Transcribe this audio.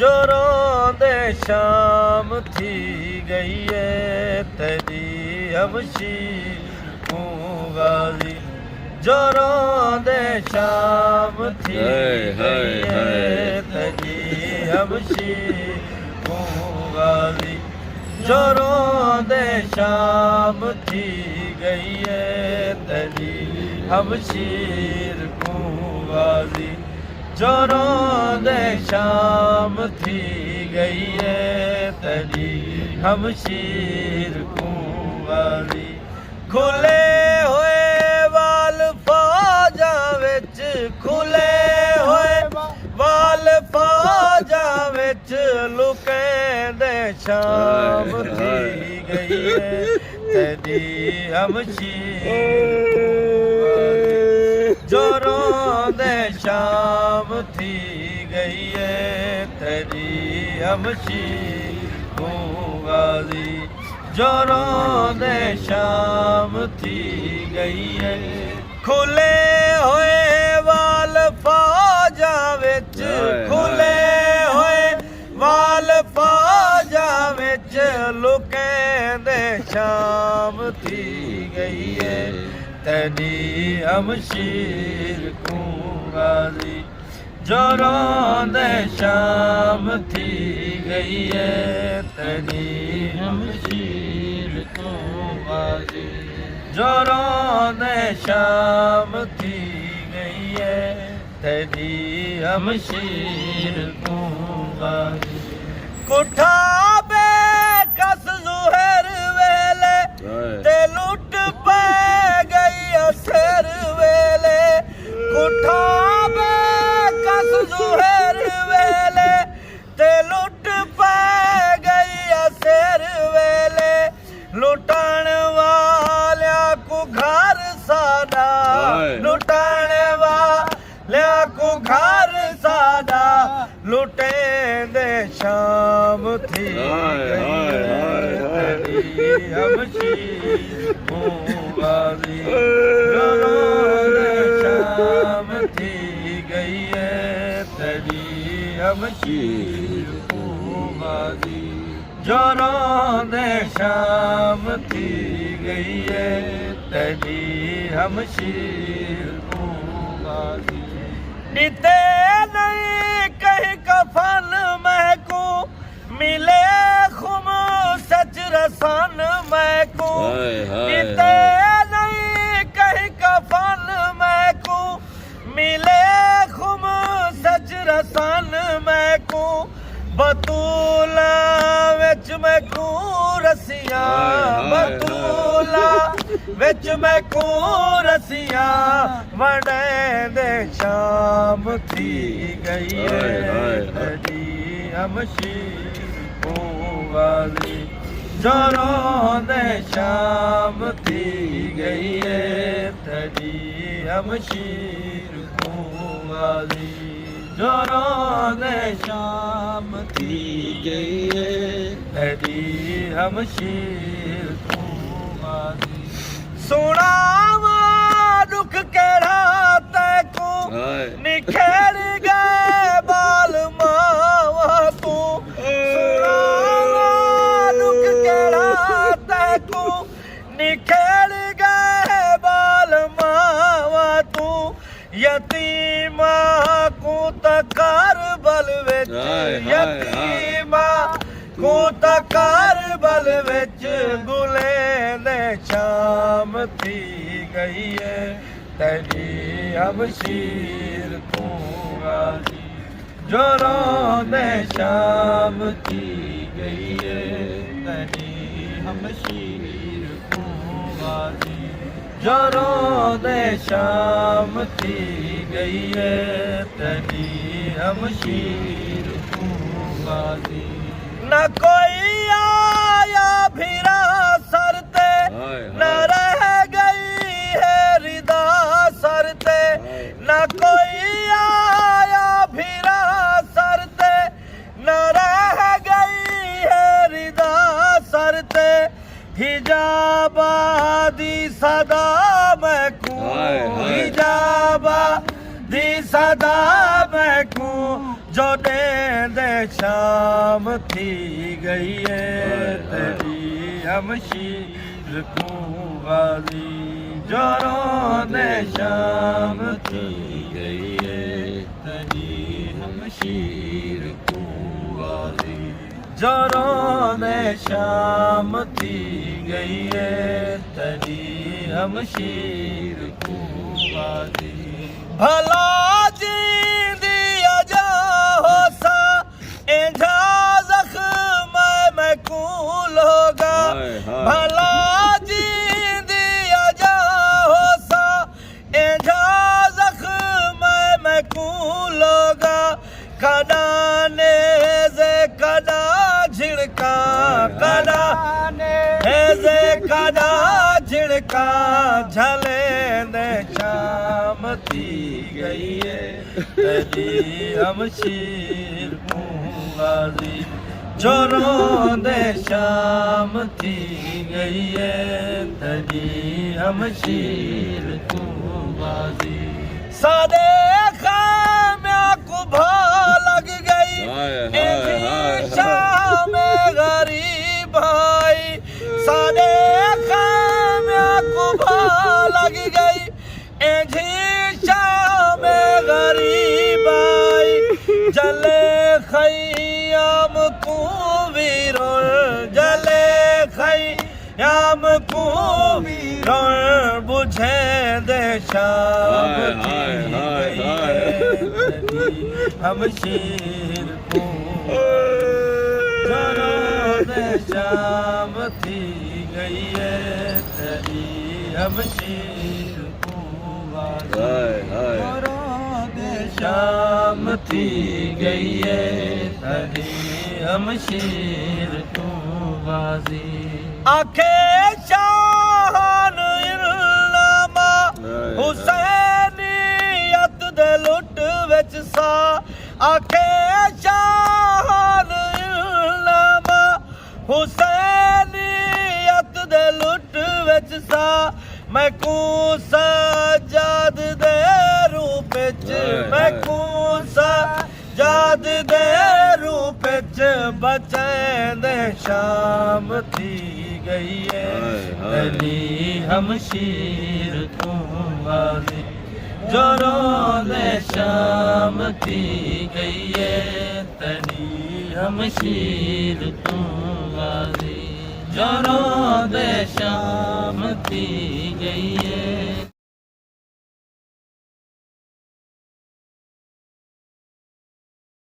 जोरों दे शाम थी गई है तेरी हमशीर को गाजी जोरों दे शाम थी गई है तेरी हमशीर को गाजी जोरों दे शाम थी गई है तेरी हमशीर को गाजी जोरों दे शाम थी गई है तेरी हमशीर को गाजी खुले होए वाल फौजा विच खुले होए वाल फौजा विच लुकैंदे शाम थी गई है तेरी हमशीर जोरों दे शाम थी गई है तेरी हमशीर को गाजी जोरों दे शाम थी गई है खुले होए वाल फौजा विच खुले होए वाल फौजा विच लुकैंदे शाम थी गई है तेरी हमशीर को गाजी जोरों दे शाम थी गई है तेरी हमशीर को गाजी जोरों दे शाम थी गई है तेरी हमशीर को गाजी कुठा बे कस जुहर वेले ते लुट पे गई सिर वेले कुठा बे कस जुहर वेले ते लुट पे गई सिर वेले लुटण वालिया को घर सादा लुटण वालिया को घर सादा लुटे दे शाम थी तेरी हमशीर को गाजी जोरों दे शाम थी गई है तेरी हमशीर को गाजी जोरों दे शाम थी गई है तेरी हमशीर को गाजी निते नहीं कहीं कफन महकू मिले खुम सच रसान महकू निते नहीं कहीं कफन महकू मिले खुम सच रसान महकू बतूला विच महकू रसिया बतूला विच महकू रसिया वड़े दे शाम थी गई है तेरी हमशीर को गाजी जोरों दे शाम थी गई है तेरी हमशीर को गाजी जोरों दे शाम थी गई है तेरी हमशीर को गाजी सुनावा दुख केड़ा तैको निखेर गए बाल मावा तू सुनावा दुख केड़ा तैको निखेर गए बाल मावा तू यतीमा को तकार बल विच यतीमा को तकार बल विच गुले दे शाम थी गई है तेरी हमशीर को गाजी जोरों दे शाम थी गई है तेरी हमशीर को गाजी जोरों दे शाम थी गई है तेरी हमशीर को गाजी न कोई आया फिरा सरते न रह गई है रिदा सरते न कोई आया फिरा सरते न रह गई है रिदा सरते हिजाबा दी सदा मैकू हिजाबा दी सदा मैकू जो दे शाम थी गई है तेरी हमशीर को गाजी जोरों दे शाम थी गई है तेरी हमशीर को गाजी जोरों दे शाम थी गई है तेरी हमशीर को गाजी भला जींदी अजा हो सा इंझा जख्म मैं कूल होगा भला जींदी अजा हो सा इंझा जख्म मैं कूल होगा कदा ने जे कदा झिड़का कदा जे कदा झिड़का झले ने शाम थी गई है तेरी हमशीर को गाजी जोरों दे शाम थी गई है तेरी हमशीर को गाजी सादे खामिया को भा लग गई शाम गरीब भाई सादे खामिया को भा लग गई शाम गरीब आई जले खैयाम को वीरों जले खैयाम को वीरों बुझे दे शाम थी गई है हमशीर को जोरों दे शाम थी गई है तेरी हमशीर को शाम थी गई है तेरी हमशीर को गाजी आखे शान इल्लामा हुसैनियत दे लुट विच सा आखे शान इल्लामा हुसैनियत दे लुट विच सा मैं को सजाद दे रूप मैं को सजाद दे रूप बचैन शाम थी गई है तेरी हमशीर को गाजी जोरों दे शाम थी गई है तेरी हमशीर को गाजी जोरों दे शाम थी गई है